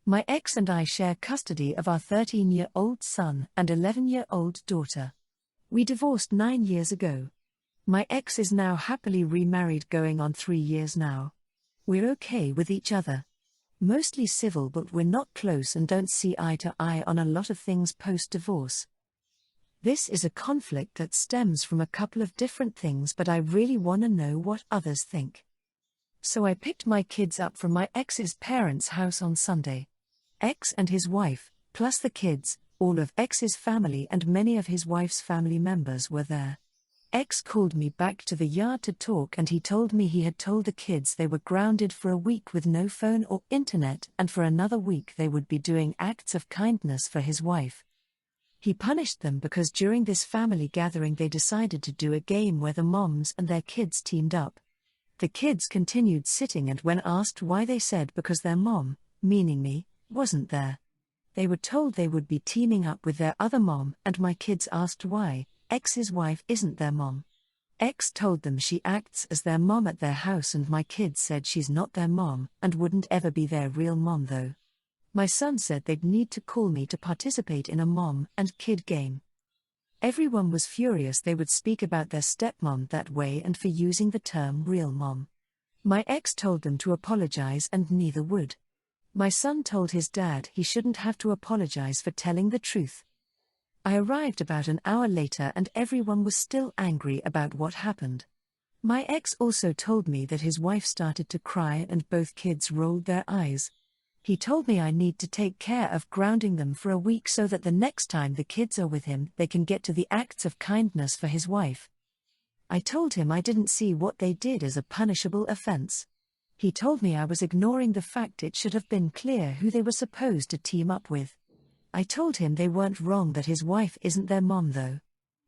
My ex and I share custody of our 13-year-old son and 11-year-old daughter. We divorced 9 years ago. My ex is now happily remarried, going on 3 years now. We're okay with each other. Mostly civil, but we're not close and don't see eye to eye on a lot of things post-divorce. This is a conflict that stems from a couple of different things, but I really want to know what others think. So I picked my kids up from my ex's parents' house on Sunday. Ex and his wife, plus the kids, all of ex's family and many of his wife's family members were there. Ex called me back to the yard to talk, and he told me he had told the kids they were grounded for a week with no phone or internet, and for another week they would be doing acts of kindness for his wife. He punished them because during this family gathering they decided to do a game where the moms and their kids teamed up. The kids continued sitting, and when asked why, they said because their mom, meaning me, wasn't there. They were told they would be teaming up with their other mom, and my kids asked why. Ex's wife isn't their mom. Ex told them she acts as their mom at their house, and my kids said she's not their mom and wouldn't ever be their real mom though. My son said they'd need to call me to participate in a mom and kid game. Everyone was furious they would speak about their stepmom that way and for using the term real mom. My ex told them to apologize, and neither would. My son told his dad he shouldn't have to apologize for telling the truth. I arrived about an hour later and everyone was still angry about what happened. My ex also told me that his wife started to cry and both kids rolled their eyes. He told me I need to take care of grounding them for a week so that the next time the kids are with him they can get to the acts of kindness for his wife. I told him I didn't see what they did as a punishable offense. He told me I was ignoring the fact it should have been clear who they were supposed to team up with. I told him they weren't wrong, that his wife isn't their mom though.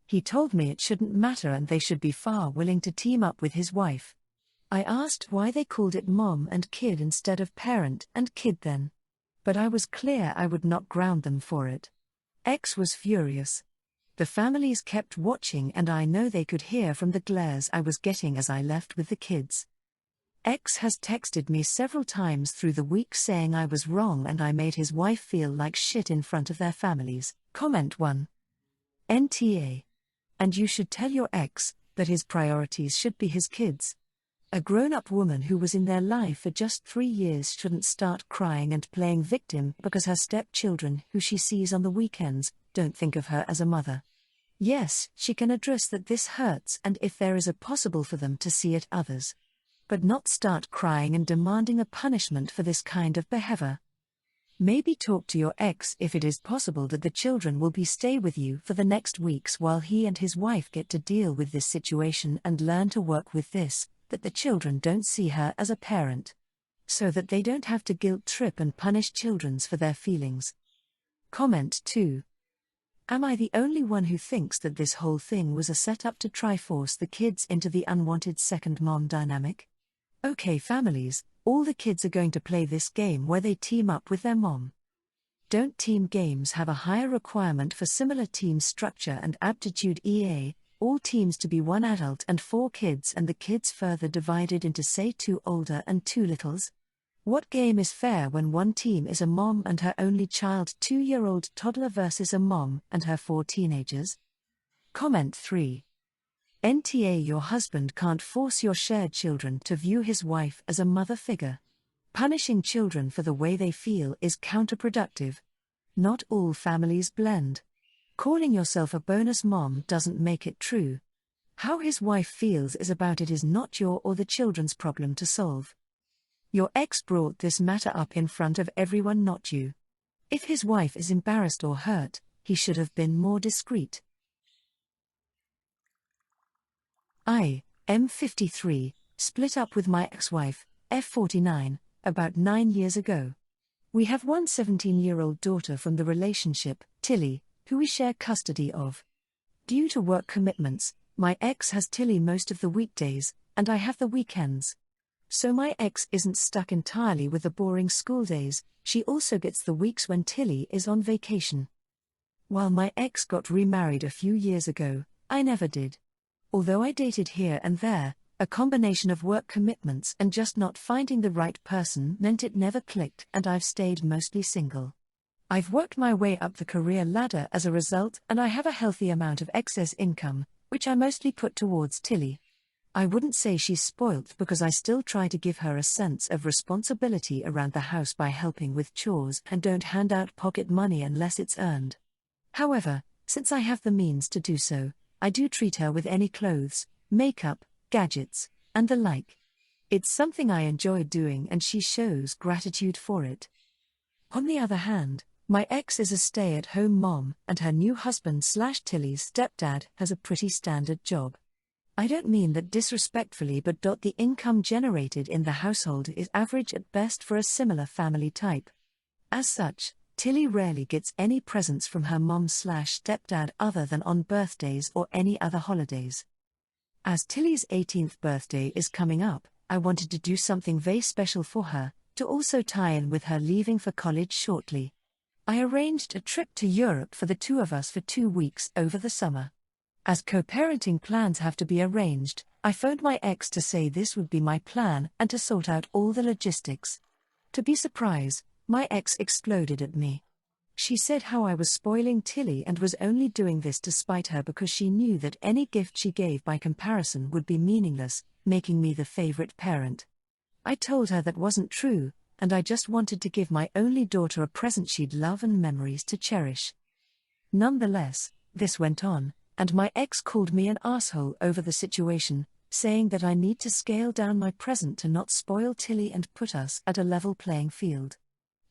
He told me it shouldn't matter and they should be far willing to team up with his wife. I asked why they called it mom and kid instead of parent and kid then. But I was clear I would not ground them for it. Ex was furious. The families kept watching and I know they could hear from the glares I was getting as I left with the kids. Ex has texted me several times through the week saying I was wrong and I made his wife feel like shit in front of their families. Comment 1. NTA. And you should tell your ex that his priorities should be his kids. A grown-up woman who was in their life for just 3 years shouldn't start crying and playing victim because her stepchildren, who she sees on the weekends, don't think of her as a mother. Yes, she can address that this hurts and if there is a possible for them to see it others. But not start crying and demanding a punishment for this kind of behavior. Maybe talk to your ex if it is possible that the children will stay with you for the next weeks while he and his wife get to deal with this situation and learn to work with this, that the children don't see her as a parent. So that they don't have to guilt trip and punish children for their feelings. Comment 2. Am I the only one who thinks that this whole thing was a setup to try force the kids into the unwanted second mom dynamic? Okay families, all the kids are going to play this game where they team up with their mom. Don't team games have a higher requirement for similar team structure and aptitude, e.a., all teams to be 1 adult and 4 kids and the kids further divided into say 2 older and 2 littles? What game is fair when one team is a mom and her only child 2-year-old toddler versus a mom and her 4 teenagers? Comment 3. NTA. Your husband can't force your shared children to view his wife as a mother figure. Punishing children for the way they feel is counterproductive. Not all families blend. Calling yourself a bonus mom doesn't make it true. How his wife feels is about it is not your or the children's problem to solve. Your ex brought this matter up in front of everyone, not you. If his wife is embarrassed or hurt, he should have been more discreet. I, M53, split up with my ex-wife, F49, about 9 years ago. We have one 17-year-old daughter from the relationship, Tilly, who we share custody of. Due to work commitments, my ex has Tilly most of the weekdays, and I have the weekends. So my ex isn't stuck entirely with the boring school days, she also gets the weeks when Tilly is on vacation. While my ex got remarried a few years ago, I never did. Although I dated here and there, A combination of work commitments and just not finding the right person meant it never clicked, and I've stayed mostly single. I've worked my way up the career ladder as a result, and I have a healthy amount of excess income, which I mostly put towards Tilly. I wouldn't say she's spoilt because I still try to give her a sense of responsibility around the house by helping with chores and don't hand out pocket money unless it's earned. However, since I have the means to do so, I do treat her with any clothes, makeup, gadgets, and the like. It's something I enjoy doing and she shows gratitude for it. On the other hand, my ex is a stay-at-home mom and her new husband/Tilly's stepdad has a pretty standard job. I don't mean that disrespectfully, but the income generated in the household is average at best for a similar family type. As such, Tilly rarely gets any presents from her mom/stepdad other than on birthdays or any other holidays. As Tilly's 18th birthday is coming up, I wanted to do something very special for her, to also tie in with her leaving for college shortly. I arranged a trip to Europe for the two of us for 2 weeks over the summer. As co-parenting plans have to be arranged, I phoned my ex to say this would be my plan and to sort out all the logistics. To be surprised, my ex exploded at me. She said how I was spoiling Tilly and was only doing this to spite her because she knew that any gift she gave by comparison would be meaningless, making me the favorite parent. I told her that wasn't true, and I just wanted to give my only daughter a present she'd love and memories to cherish. Nonetheless, this went on, and my ex called me an asshole over the situation, saying that I need to scale down my present to not spoil Tilly and put us at a level playing field.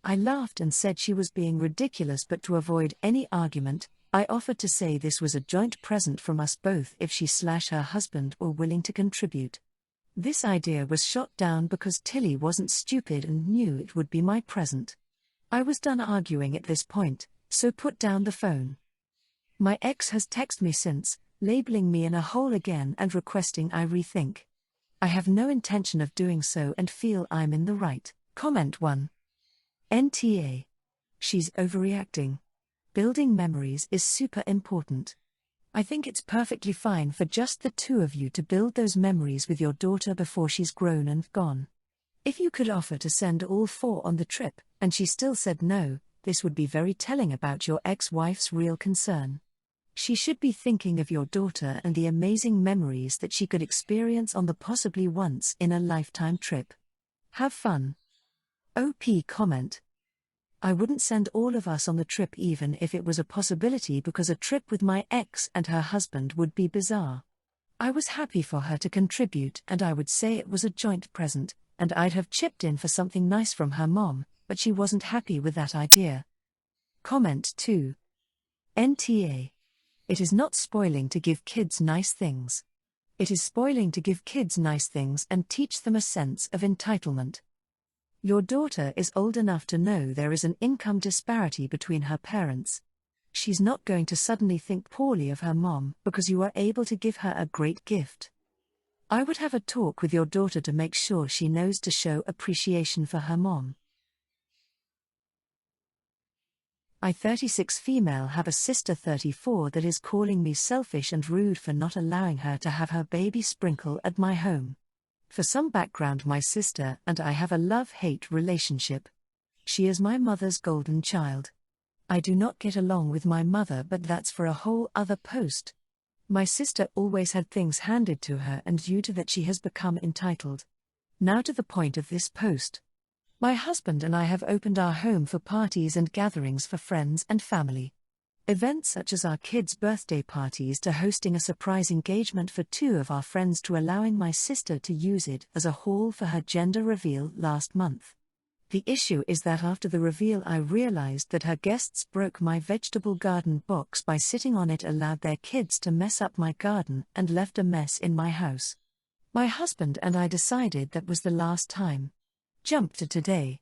I laughed and said she was being ridiculous, but to avoid any argument, I offered to say this was a joint present from us both if she/her husband were willing to contribute. This idea was shot down because Tilly wasn't stupid and knew it would be my present. I was done arguing at this point, so put down the phone. My ex has texted me since, labeling me in a hole again and requesting I rethink. I have no intention of doing so and feel I'm in the right. Comment 1. NTA. She's overreacting. Building memories is super important. I think it's perfectly fine for just the two of you to build those memories with your daughter before she's grown and gone. If you could offer to send all 4 on the trip, and she still said no, this would be very telling about your ex-wife's real concern. She should be thinking of your daughter and the amazing memories that she could experience on the possibly once-in-a-lifetime trip. Have fun. OP comment. I wouldn't send all of us on the trip even if it was a possibility because a trip with my ex and her husband would be bizarre. I was happy for her to contribute and I would say it was a joint present, and I'd have chipped in for something nice from her mom, but she wasn't happy with that idea. Comment 2. NTA. It is not spoiling to give kids nice things. It is spoiling to give kids nice things and teach them a sense of entitlement. Your daughter is old enough to know there is an income disparity between her parents. She's not going to suddenly think poorly of her mom because you are able to give her a great gift. I would have a talk with your daughter to make sure she knows to show appreciation for her mom. I 36 female have a sister 34 that is calling me selfish and rude for not allowing her to have her baby sprinkle at my home. For some background, my sister and I have a love-hate relationship. She is my mother's golden child. I do not get along with my mother, but that's for a whole other post. My sister always had things handed to her and due to that she has become entitled. Now to the point of this post. My husband and I have opened our home for parties and gatherings for friends and family. Events such as our kids' birthday parties to hosting a surprise engagement for 2 of our friends to allowing my sister to use it as a hall for her gender reveal last month. The issue is that after the reveal I realized that her guests broke my vegetable garden box by sitting on it, allowed their kids to mess up my garden and left a mess in my house. My husband and I decided that was the last time. Jump to today.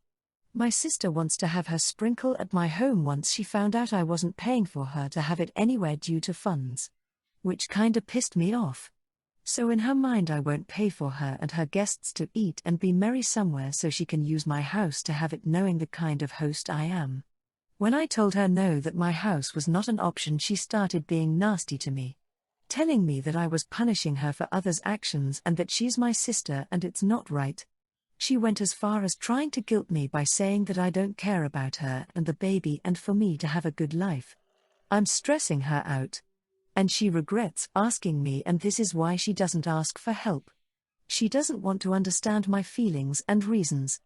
My sister wants to have her sprinkle at my home once she found out I wasn't paying for her to have it anywhere due to funds. Which kinda pissed me off. So in her mind I won't pay for her and her guests to eat and be merry somewhere so she can use my house to have it, knowing the kind of host I am. When I told her no, that my house was not an option, she started being nasty to me. telling me that I was punishing her for others' actions and that she's my sister and it's not right. She went as far as trying to guilt me by saying that I don't care about her and the baby and for me to have a good life. I'm stressing her out. And she regrets asking me, and this is why she doesn't ask for help. She doesn't want to understand my feelings and reasons.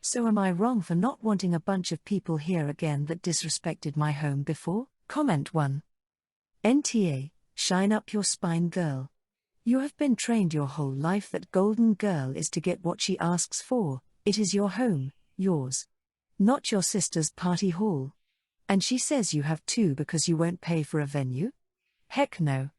So am I wrong for not wanting a bunch of people here again that disrespected my home before? Comment 1. NTA, shine up your spine, girl. You have been trained your whole life that Golden Girl is to get what she asks for. It is your home, yours. Not your sister's party hall. And she says you have to because you won't pay for a venue? Heck no.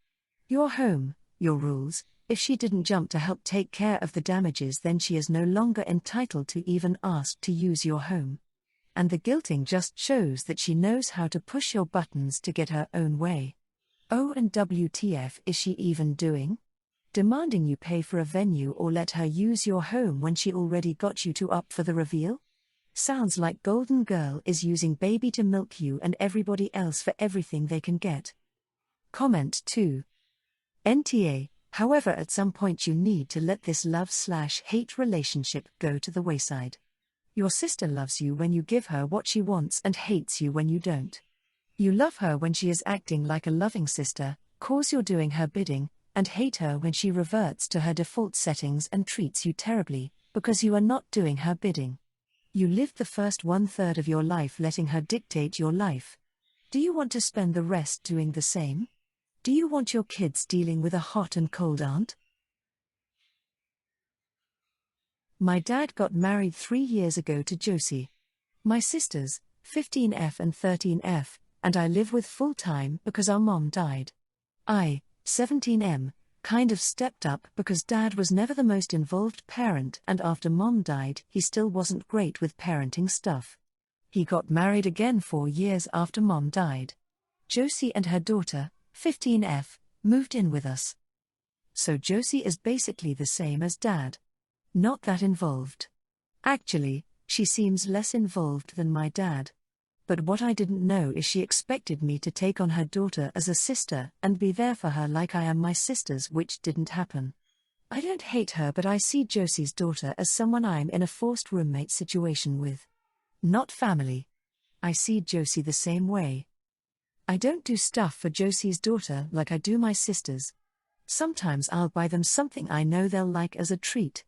Your home, your rules. If she didn't jump to help take care of the damages, then she is no longer entitled to even ask to use your home. And the guilting just shows that she knows how to push your buttons to get her own way. Oh, and WTF is she even doing? Demanding you pay for a venue or let her use your home when she already got you to up for the reveal? Sounds like Golden Girl is using baby to milk you and everybody else for everything they can get. Comment 2. NTA, however, at some point you need to let this love/hate relationship go to the wayside. Your sister loves you when you give her what she wants and hates you when you don't. You love her when she is acting like a loving sister, cause you're doing her bidding, and hate her when she reverts to her default settings and treats you terribly, because you are not doing her bidding. You lived the first 1/3 of your life letting her dictate your life. Do you want to spend the rest doing the same? Do you want your kids dealing with a hot and cold aunt? My dad got married 3 years ago to Josie. My sisters, 15F and 13F, and I live with full-time because our mom died. I, 17M, kind of stepped up because dad was never the most involved parent, and after mom died he still wasn't great with parenting stuff. He got married again 4 years after mom died. Josie and her daughter, 15F, moved in with us. So Josie is basically the same as dad. Not that involved. Actually, she seems less involved than my dad. But what I didn't know is she expected me to take on her daughter as a sister and be there for her like I am my sisters, which didn't happen. I don't hate her, but I see Josie's daughter as someone I'm in a forced roommate situation with. Not family. I see Josie the same way. I don't do stuff for Josie's daughter like I do my sisters. Sometimes I'll buy them something I know they'll like as a treat.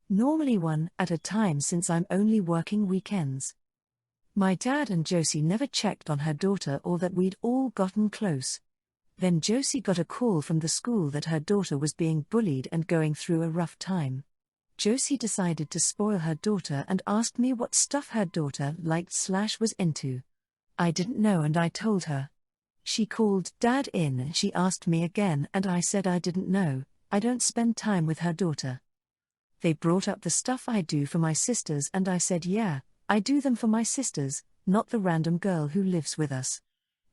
Normally one at a time since I'm only working weekends. My dad and Josie never checked on her daughter or that we'd all gotten close. Then Josie got a call from the school that her daughter was being bullied and going through a rough time. Josie decided to spoil her daughter and asked me what stuff her daughter liked/was into. I didn't know and I told her. She called dad in and she asked me again and I said I didn't know, I don't spend time with her daughter. They brought up the stuff I do for my sisters and I said yeah, I do them for my sisters, not the random girl who lives with us.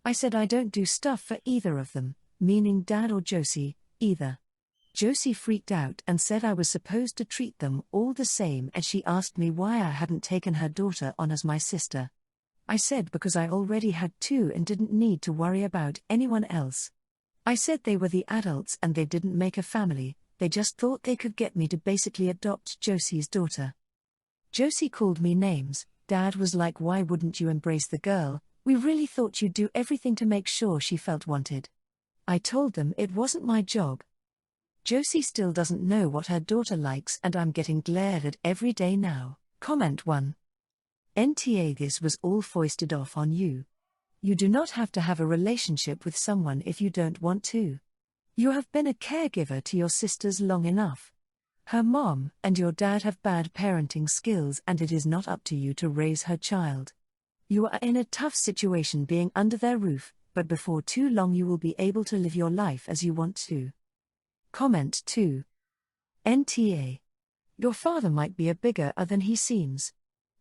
I said I don't do stuff for either of them, meaning dad or Josie, either. Josie freaked out and said I was supposed to treat them all the same, and she asked me why I hadn't taken her daughter on as my sister. I said because I already had 2 and didn't need to worry about anyone else. I said they were the adults and they didn't make a family, they just thought they could get me to basically adopt Josie's daughter. Josie called me names. Dad was like, why wouldn't you embrace the girl? We really thought you'd do everything to make sure she felt wanted. I told them it wasn't my job. Josie still doesn't know what her daughter likes and I'm getting glared at every day now. Comment 1. NTA, this was all foisted off on you. You do not have to have a relationship with someone if you don't want to. You have been a caregiver to your sisters long enough. Her mom and your dad have bad parenting skills and it is not up to you to raise her child. You are in a tough situation being under their roof, but before too long you will be able to live your life as you want to. Comment 2. NTA. Your father might be a bigger than he seems.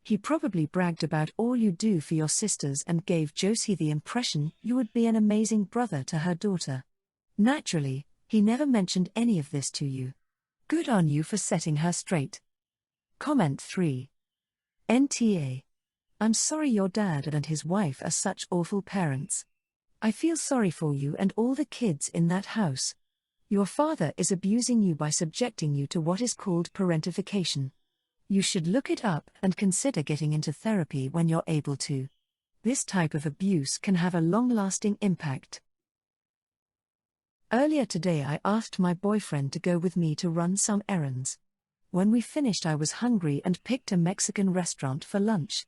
He probably bragged about all you do for your sisters and gave Josie the impression you would be an amazing brother to her daughter. Naturally, he never mentioned any of this to you. Good on you for setting her straight. Comment 3. NTA. I'm sorry your dad and his wife are such awful parents. I feel sorry for you and all the kids in that house. Your father is abusing you by subjecting you to what is called parentification. You should look it up and consider getting into therapy when you're able to. This type of abuse can have a long-lasting impact. Earlier today I asked my boyfriend to go with me to run some errands. When we finished I was hungry and picked a Mexican restaurant for lunch.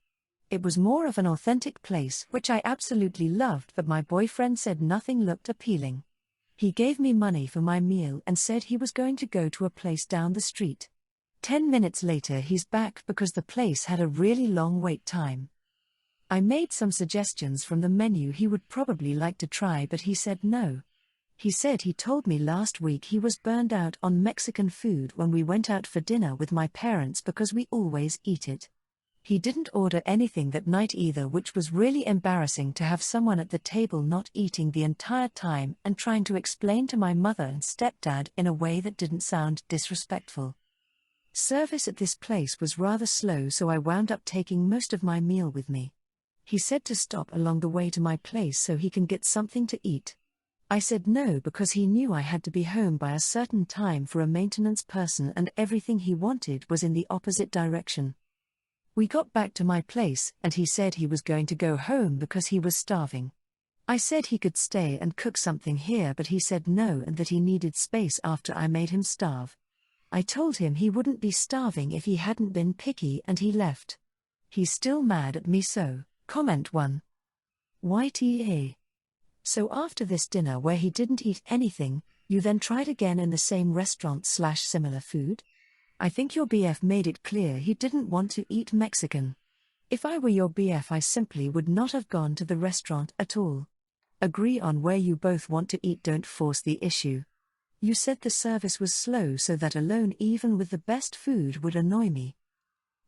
It was more of an authentic place which I absolutely loved, but my boyfriend said nothing looked appealing. He gave me money for my meal and said he was going to go to a place down the street. 10 minutes later he's back because the place had a really long wait time. I made some suggestions from the menu he would probably like to try, but he said no. He said he told me last week he was burned out on Mexican food when we went out for dinner with my parents because we always eat it. He didn't order anything that night either, which was really embarrassing to have someone at the table not eating the entire time and trying to explain to my mother and stepdad in a way that didn't sound disrespectful. Service at this place was rather slow, so I wound up taking most of my meal with me. He said to stop along the way to my place so he can get something to eat. I said no because he knew I had to be home by a certain time for a maintenance person and everything he wanted was in the opposite direction. We got back to my place and he said he was going to go home because he was starving. I said he could stay and cook something here, but he said no and that he needed space after I made him starve. I told him he wouldn't be starving if he hadn't been picky and he left. He's still mad at me, so, comment 1. YTA. So after this dinner where he didn't eat anything, you then tried again in the same restaurant/similar food? I think your BF made it clear he didn't want to eat Mexican. If I were your BF I simply would not have gone to the restaurant at all. Agree on where you both want to eat, don't force the issue. You said the service was slow, so that alone even with the best food would annoy me.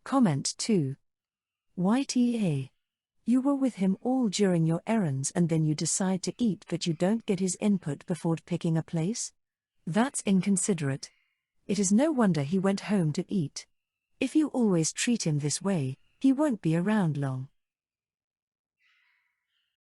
Comment 2. YTA. You were with him all during your errands and then you decide to eat, but you don't get his input before picking a place? That's inconsiderate. It is no wonder he went home to eat. If you always treat him this way, he won't be around long.